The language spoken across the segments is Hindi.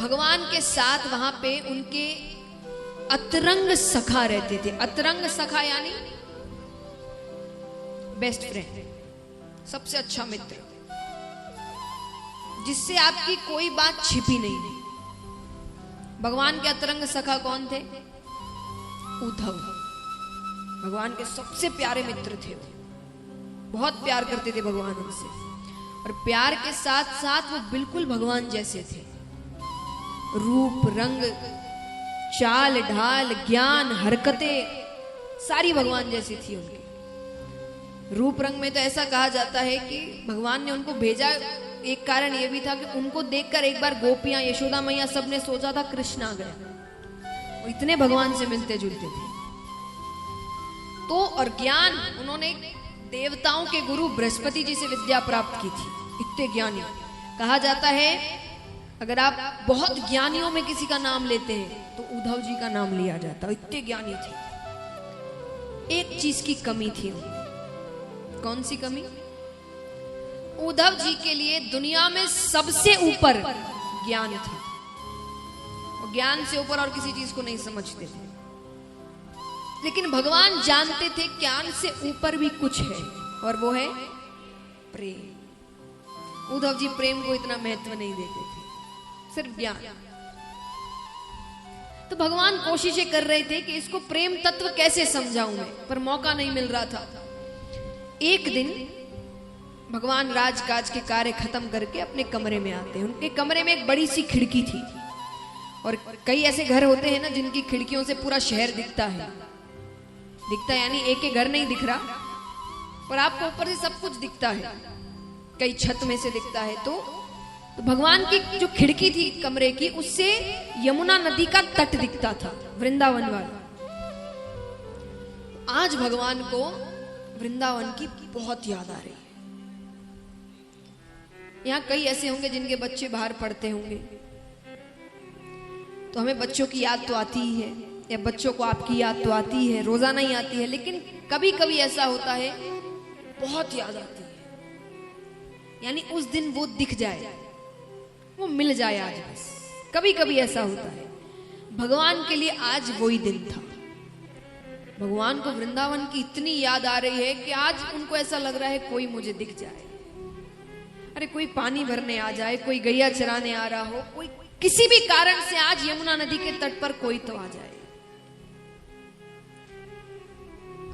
भगवान के साथ वहां पे उनके अतरंग सखा रहते थे। अतरंग सखा यानी बेस्ट फ्रेंड, सबसे अच्छा मित्र, जिससे आपकी कोई बात छिपी नहीं। भगवान के अतरंग सखा कौन थे? उद्धव। भगवान के सबसे प्यारे मित्र थे वो, बहुत प्यार करते थे भगवान उनसे, और प्यार के साथ साथ वो बिल्कुल भगवान जैसे थे। रूप, रंग, चाल ढाल, ज्ञान, हरकतें सारी भगवान जैसी थी उनकी। रूप रंग में तो ऐसा कहा जाता है कि भगवान ने उनको भेजा, एक कारण यह भी था कि उनको देखकर एक बार गोपियां, यशोदा मैया, सबने सोचा था कृष्ण आ गया। वो इतने भगवान से मिलते जुलते थे। तो और ज्ञान, उन्होंने देवताओं के गुरु बृहस्पति जी से विद्या प्राप्त की थी। इतने ज्ञानी, कहा जाता है अगर आप बहुत ज्ञानियों में किसी का नाम लेते हैं तो उद्धव जी का नाम लिया जाता। इतने ज्ञानी थे। एक चीज की कमी थी। कौन सी कमी? उद्धव जी के लिए दुनिया में सबसे ऊपर ज्ञान था। वो ज्ञान से ऊपर और किसी चीज को नहीं समझते थे, लेकिन भगवान जानते थे ज्ञान से ऊपर भी कुछ है, और वो है प्रेम। उद्धव जी प्रेम को इतना महत्व नहीं देते थे, सिर्फ ज्ञान। तो भगवान कोशिशें कर रहे थे कि इसको प्रेम तत्व कैसे समझाऊं मैं, पर मौका नहीं मिल रहा था। एक दिन भगवान राजकाज के कार्य खत्म करके अपने कमरे में आते हैं। उनके कमरे में एक बड़ी सी खिड़की थी, और कई ऐसे घर होते हैं ना जिनकी खिड़कियों से पूरा शहर दिखता है। दिखता है यानी एक एक घर नहीं दिख रहा, पर आपको ऊपर से सब कुछ दिखता है, कई छत में से दिखता है। तो भगवान की जो खिड़की थी कमरे की, उससे यमुना नदी का तट दिखता था, वृंदावन वाला। आज भगवान को वृंदावन की बहुत याद आ रही है। यहाँ कई ऐसे होंगे जिनके बच्चे बाहर पढ़ते होंगे, तो हमें बच्चों की याद तो आती ही है, या बच्चों को आपकी याद तो आती है, रोजाना ही आती है, लेकिन कभी कभी ऐसा होता है बहुत याद आती है। यानी उस दिन वो दिख जाए, वो मिल जाए आज बस। कभी कभी ऐसा होता है। भगवान के लिए आज वही दिन था। भगवान को वृंदावन की इतनी याद आ रही है कि आज उनको ऐसा लग रहा है कोई मुझे दिख जाए। अरे कोई पानी भरने आ जाए, कोई गैया चराने आ रहा हो, कोई किसी भी कारण से आज यमुना नदी के तट पर कोई तो आ जाए।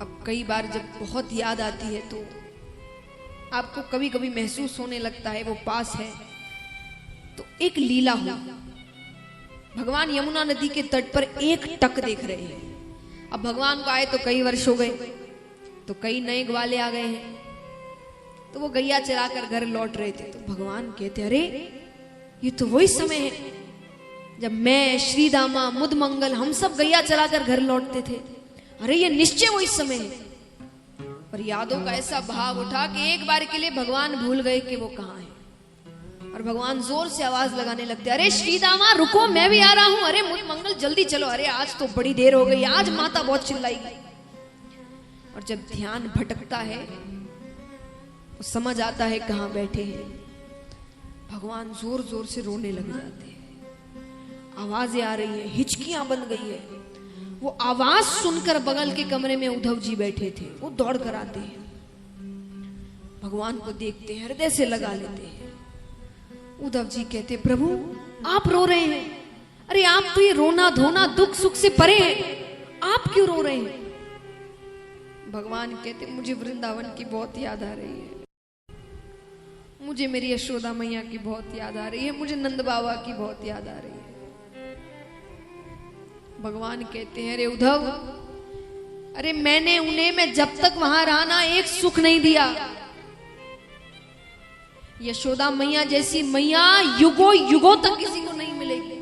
अब कई बार जब बहुत याद आती है तो आपको कभी कभी महसूस होने लगता है वो पास है। तो एक लीला हुई। भगवान यमुना नदी के तट पर एक टक देख रहे हैं। अब भगवान को आए तो कई वर्ष हो गए, तो कई नए ग्वाले आ गए हैं। तो वो गैया चराकर घर लौट रहे थे। तो भगवान कहते, अरे ये तो वही समय है जब मैं, श्री दामा, मुद मंगल, हम सब गैया चराकर घर लौटते थे। अरे ये निश्चय वही समय है। पर यादों का ऐसा भाव उठा कि एक बार के लिए भगवान भूल गए कि वो कहाँ है, और भगवान जोर से आवाज लगाने लगते, अरे श्री दामा रुको, मैं भी आ रहा हूं। अरे मुद मंगल जल्दी चलो, अरे आज तो बड़ी देर हो गई, आज माता बहुत चिल्लाएगी। और जब ध्यान भटकता है तो समझ आता है कहां बैठे हैं। भगवान जोर जोर से रोने लग जाते हैं। आवाजें आ रही है, हिचकियां बन गई है। वो आवाज सुनकर बगल के कमरे में उद्धव जी बैठे थे, वो दौड़ कर आते हैं, भगवान को देखते हैं, हृदय से लगा लेते हैं। उद्धव जी कहते, प्रभु आप रो रहे हैं? अरे आप तो ये रोना धोना दुख सुख से परे हैं, आप क्यों रो रहे हैं? भगवान कहते, मुझे वृंदावन की बहुत याद आ रही है, मुझे मेरी यशोदा मैया की बहुत याद आ रही है, मुझे नंद बाबा की बहुत याद आ रही है। भगवान कहते हैं, अरे उद्धव, अरे मैं जब तक वहां रहा ना, एक सुख नहीं दिया। यशोदा मैया जैसी मैया युगों युगों तक किसी को नहीं मिलेगी।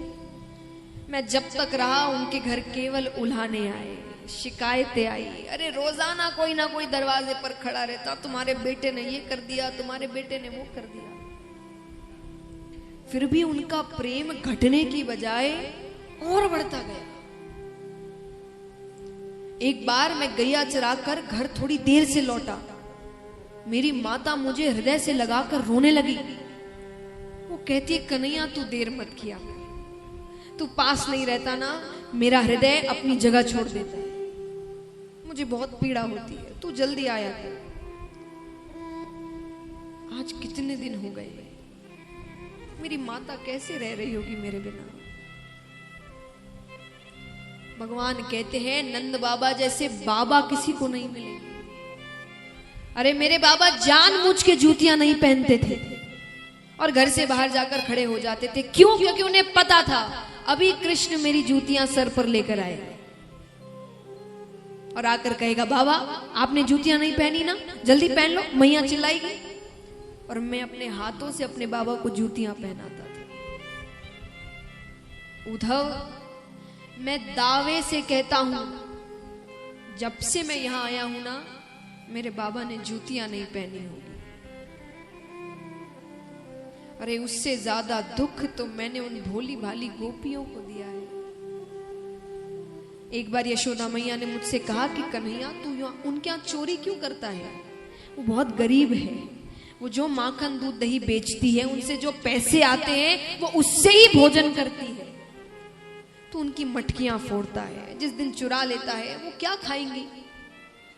मैं जब तक रहा उनके घर केवल उल्हाने आए, शिकायतें आई। अरे रोजाना कोई ना कोई दरवाजे पर खड़ा रहता, तुम्हारे बेटे ने ये कर दिया, तुम्हारे बेटे ने वो कर दिया। फिर भी उनका प्रेम घटने की बजाय और बढ़ता गया। एक बार मैं गैया चराकर घर थोड़ी देर से लौटा, मेरी माता मुझे हृदय से लगाकर रोने लगी। वो कहती है, कन्हैया तू देर मत किया, तू पास नहीं रहता ना, मेरा हृदय अपनी जगह छोड़ देता है, मुझे बहुत पीड़ा होती है, तू जल्दी आया कर। आज कितने दिन हो गए, मेरी माता कैसे रह रही होगी मेरे बिना। भगवान कहते हैं नंद बाबा जैसे बाबा किसी को नहीं मिलेंगे। अरे मेरे बाबा जानबूझ के जूतियां नहीं पहनते थे और घर से बाहर जाकर खड़े हो जाते थे। क्यों? क्योंकि उन्हें पता था अभी कृष्ण मेरी जूतियां सर पर लेकर आए और आकर कहेगा बाबा आपने जूतियां नहीं पहनी ना, जल्दी पहन लो, मैया चिल्लाएगी। और मैं अपने हाथों से अपने बाबा को जूतियां पहनाता था। उद्धव, मैं दावे से कहता हूं जब से मैं यहां आया हूं ना, मेरे बाबा ने जूतियां नहीं पहनी होगी। अरे उससे ज्यादा दुख तो मैंने उन भोली भाली गोपियों को दिया है। एक बार यशोदा मैया ने मुझसे कहा कि कन्हैया तू उनके यहाँ चोरी क्यों करता है, वो बहुत गरीब है, वो जो माखन दूध दही बेचती है उनसे जो पैसे आते हैं वो उससे ही भोजन करती है, तो उनकी मटकियां फोड़ता है, जिस दिन चुरा लेता है वो क्या खाएंगी।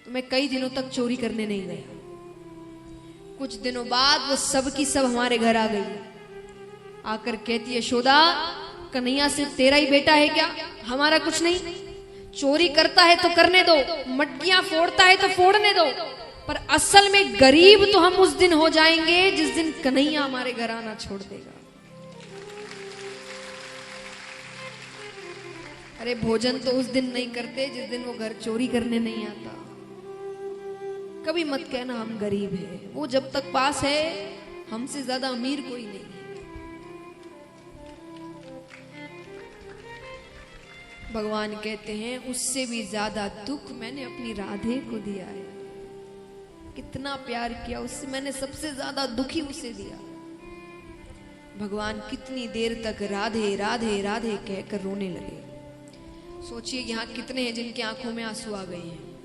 तो मैं कई दिनों तक चोरी करने नहीं गया। कुछ दिनों बाद वो सब की सब हमारे घर आ गई, आकर कहती है यशोदा कन्हैया सिर्फ तेरा ही बेटा है क्या, हमारा कुछ नहीं, चोरी करता है तो करने दो, मटकियां फोड़ता है तो फोड़ने दो, पर असल में गरीब तो हम उस दिन हो जाएंगे जिस दिन कन्हैया हमारे घर आना छोड़ देगा। अरे भोजन तो उस दिन नहीं करते जिस दिन वो घर चोरी करने नहीं आता। कभी मत कहना हम गरीब हैं, वो जब तक पास है हमसे ज्यादा अमीर कोई नहीं है। भगवान कहते हैं उससे भी ज्यादा दुख मैंने अपनी राधे को दिया है। कितना प्यार किया उससे, मैंने सबसे ज्यादा दुखी उसे दिया। भगवान कितनी देर तक राधे राधे राधे कहकर रोने लगे। सोचिए यहाँ कितने हैं जिनकी आंखों में आंसू आ गए हैं।